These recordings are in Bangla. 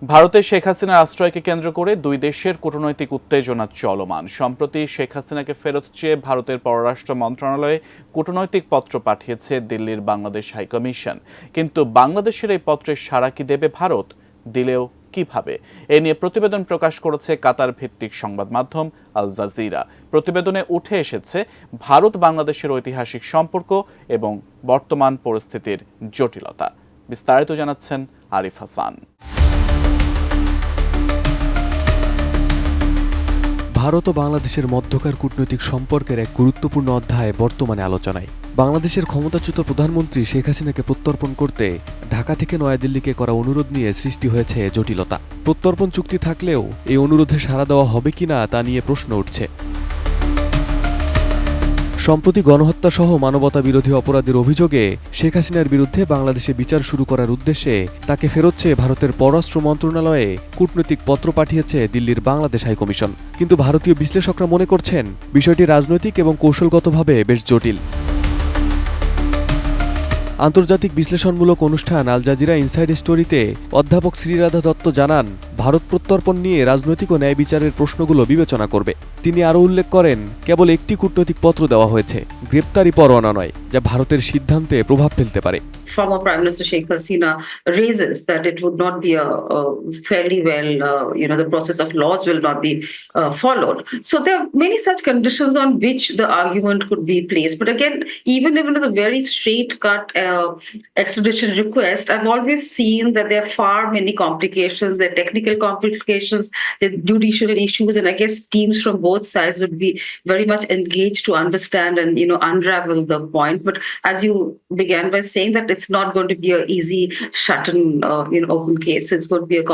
ভারতে শেখ হাসিনার আশ্রয়কে কেন্দ্র করে দুই দেশের কূটনৈতিক উত্তেজনা চলমান। সম্প্রতি শেখ হাসিনাকে ফেরত চেয়ে ভারতের পররাষ্ট্র মন্ত্রণালয়ে কূটনৈতিক পত্র পাঠিয়েছে দিল্লির বাংলাদেশ হাইকমিশন। কিন্তু বাংলাদেশের এই পত্রের সাড়া কি দেবে ভারত? দিলেও কিভাবে? এ নিয়ে প্রতিবেদন প্রকাশ করেছে কাতার ভিত্তিক সংবাদ মাধ্যম আল জাজিরা। প্রতিবেদনে উঠে এসেছে ভারত বাংলাদেশের ঐতিহাসিক সম্পর্ক এবং বর্তমান পরিস্থিতির জটিলতা। বিস্তারিত জানাচ্ছেন আরিফ হাসান। ভারত ও বাংলাদেশের মধ্যকার কূটনৈতিক সম্পর্কের এক গুরুত্বপূর্ণ অধ্যায় বর্তমানে আলোচনায়। বাংলাদেশের ক্ষমতাচ্যুত প্রধানমন্ত্রী শেখ হাসিনাকে প্রত্যর্পণ করতে ঢাকা থেকে নয়াদিল্লিকে করা অনুরোধ নিয়ে সৃষ্টি হয়েছে জটিলতা। প্রত্যর্পণ চুক্তি থাকলেও এই অনুরোধে সাড়া দেওয়া হবে কিনা তা নিয়ে প্রশ্ন উঠছে। সম্প্রতি গণহত্যা সহ মানবতা বিরোধী অপরাধের অভিযোগে শেখ হাসিনার বিরুদ্ধে বাংলাদেশে বিচার শুরু করার উদ্দেশ্যে তাকে ফেরত চেয়ে ভারতের পররাষ্ট্র মন্ত্রণালয়ে কূটনৈতিক পত্র পাঠিয়েছে দিল্লির বাংলাদেশ হাইকমিশন। কিন্তু ভারতীয় বিশ্লেষকরা মনে করছেন বিষয়টি রাজনৈতিক এবং কৌশলগতভাবে বেশ জটিল। আন্তর্জাতিক বিশ্লেষণমূলক অনুষ্ঠান আল জাজিরা ইনসাইড স্টোরিতে অধ্যাপক শ্রীরাধা দত্ত জানান, ভারত প্রত্যর্পণ নিয়ে রাজনৈতিক ও ন্যায় বিচারের প্রশ্নগুলো বিবেচনা করবে। তিনি আরও উল্লেখ করেন, কেবল একটি কূটনৈতিক পত্র দেওয়া হয়েছে, গ্রেপ্তারি পরোয়ানা নয়, যা ভারতের সিদ্ধান্তে প্রভাব ফেলতে পারে। Former Prime Minister Sheikh Hasina raises that it would not be a fairly well, the process of laws will not be followed. So there are many such conditions on which the argument could be placed. But again, even with a very straight-cut extradition request, I've always seen that there are far many complications, there are technical complications, there are judicial issues, and I guess teams from both sides would be very much engaged to understand and unravel the point. But as you began by saying that it's not going to be an easy shut and open case. So it's going to be a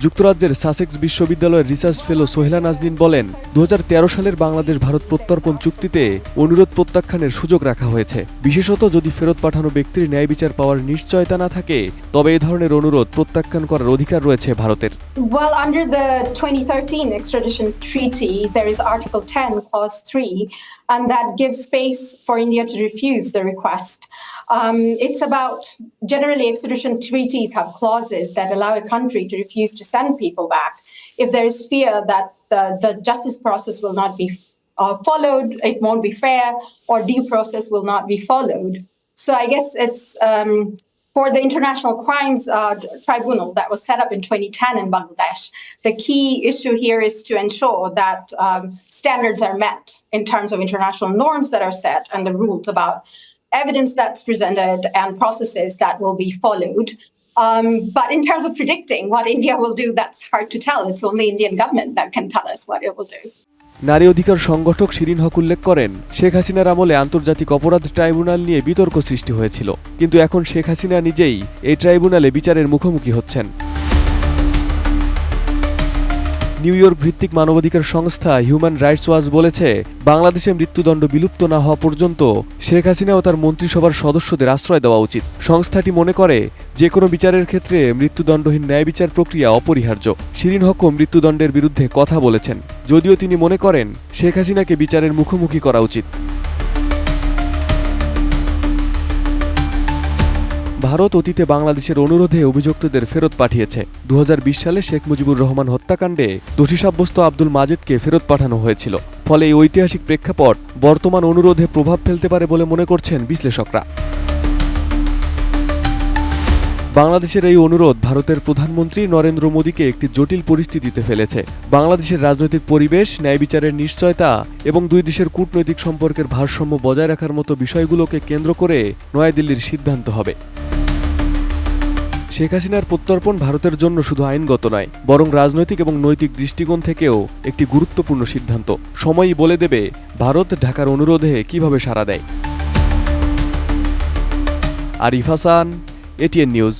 যুক্তরাজ্যের সাসেক্স বিশ্ববিদ্যালয়ের রিসার্চ ফেলো সোহেলা নাজনীন বলেন, 2013 সালের বাংলাদেশ ভারত প্রত্যর্পণ চুক্তিতে অনুরোধ প্রত্যাখ্যানের সুযোগ রাখা হয়েছে। বিশেষত যদি ফেরত পাঠানো ব্যক্তির ন্যায় বিচার পাওয়ার নিশ্চয়তা না থাকে, তবে এই ধরনের অনুরোধ প্রত্যাখ্যান করার অধিকার রয়েছে ভারতের। Well, under the 2013 extradition treaty, there is Article 10, Clause 3, and that gives space for India to refuse the request. It's about, generally extradition treaties have clauses that allow a country to refuse to send people back if there is fear that the justice process will not be followed, it won't be fair, or due process will not be followed. So I guess it's for the International Crimes Tribunal that was set up in 2010 in Bangladesh. The key issue here is to ensure that standards are met in terms of international norms that are set and the rules about evidence that's presented and processes that will be followed. But in terms of predicting what India will do, that's hard to tell. It's only Indian government that can tell us what it will do. নারী অধিকার সংগঠক শিরিন হক উল্লেখ করেন, শেখ হাসিনার আমলে আন্তর্জাতিক অপরাধ ট্রাইব্যুনাল নিয়ে বিতর্ক সৃষ্টি হয়েছিল, কিন্তু এখন শেখ হাসিনা নিজেই এই ট্রাইব্যুনালে বিচারের মুখোমুখি হচ্ছেন। নিউ ইয়র্ক ভিত্তিক মানবাধিকার সংস্থা হিউম্যান রাইটস ওয়াচ বলেছে, বাংলাদেশে মৃত্যুদণ্ড বিলুপ্ত না হওয়া পর্যন্ত শেখ হাসিনা ও তার মন্ত্রিসভার সদস্যদের আশ্রয় দেওয়া উচিত। সংস্থাটি মনে করে, যে কোনো বিচারের ক্ষেত্রে মৃত্যুদণ্ডহীন ন্যায় বিচার প্রক্রিয়া অপরিহার্য। শিরিন হকও মৃত্যুদণ্ডের বিরুদ্ধে কথা বলেছেন, যদিও তিনি মনে করেন শেখ হাসিনাকে বিচারের মুখোমুখি করা উচিত। ভারত অতীতে বাংলাদেশের অনুরোধে অভিযুক্তদের ফেরত পাঠিয়েছে। 2020 সালে শেখ মুজিবুর রহমান হত্যাকাণ্ডে দোষী সাব্যস্ত আব্দুল মাজেদকে ফেরত পাঠানো হয়েছিল। ফলে এই ঐতিহাসিক প্রেক্ষাপট বর্তমান অনুরোধে প্রভাব ফেলতে পারে বলে মনে করছেন বিশ্লেষকরা। বাংলাদেশের এই অনুরোধ ভারতের প্রধানমন্ত্রী নরেন্দ্র মোদীকে একটি জটিল পরিস্থিতিতে ফেলেছে। বাংলাদেশের রাজনৈতিক পরিবেশ, ন্যায় বিচারের নিশ্চয়তা এবং দুই দেশের কূটনৈতিক সম্পর্কের ভারসাম্য বজায় রাখার মতো বিষয়গুলোকে কেন্দ্র করে নয়াদিল্লির সিদ্ধান্ত হবে। শেখ হাসিনার প্রত্যর্পণ ভারতের জন্য শুধু আইনগত নয়, বরং রাজনৈতিক এবং নৈতিক দৃষ্টিকোণ থেকেও একটি গুরুত্বপূর্ণ সিদ্ধান্ত। সময়ই বলে দেবে ভারত ঢাকার অনুরোধে কিভাবে সাড়া দেয়। Arif Hasan, ATN news.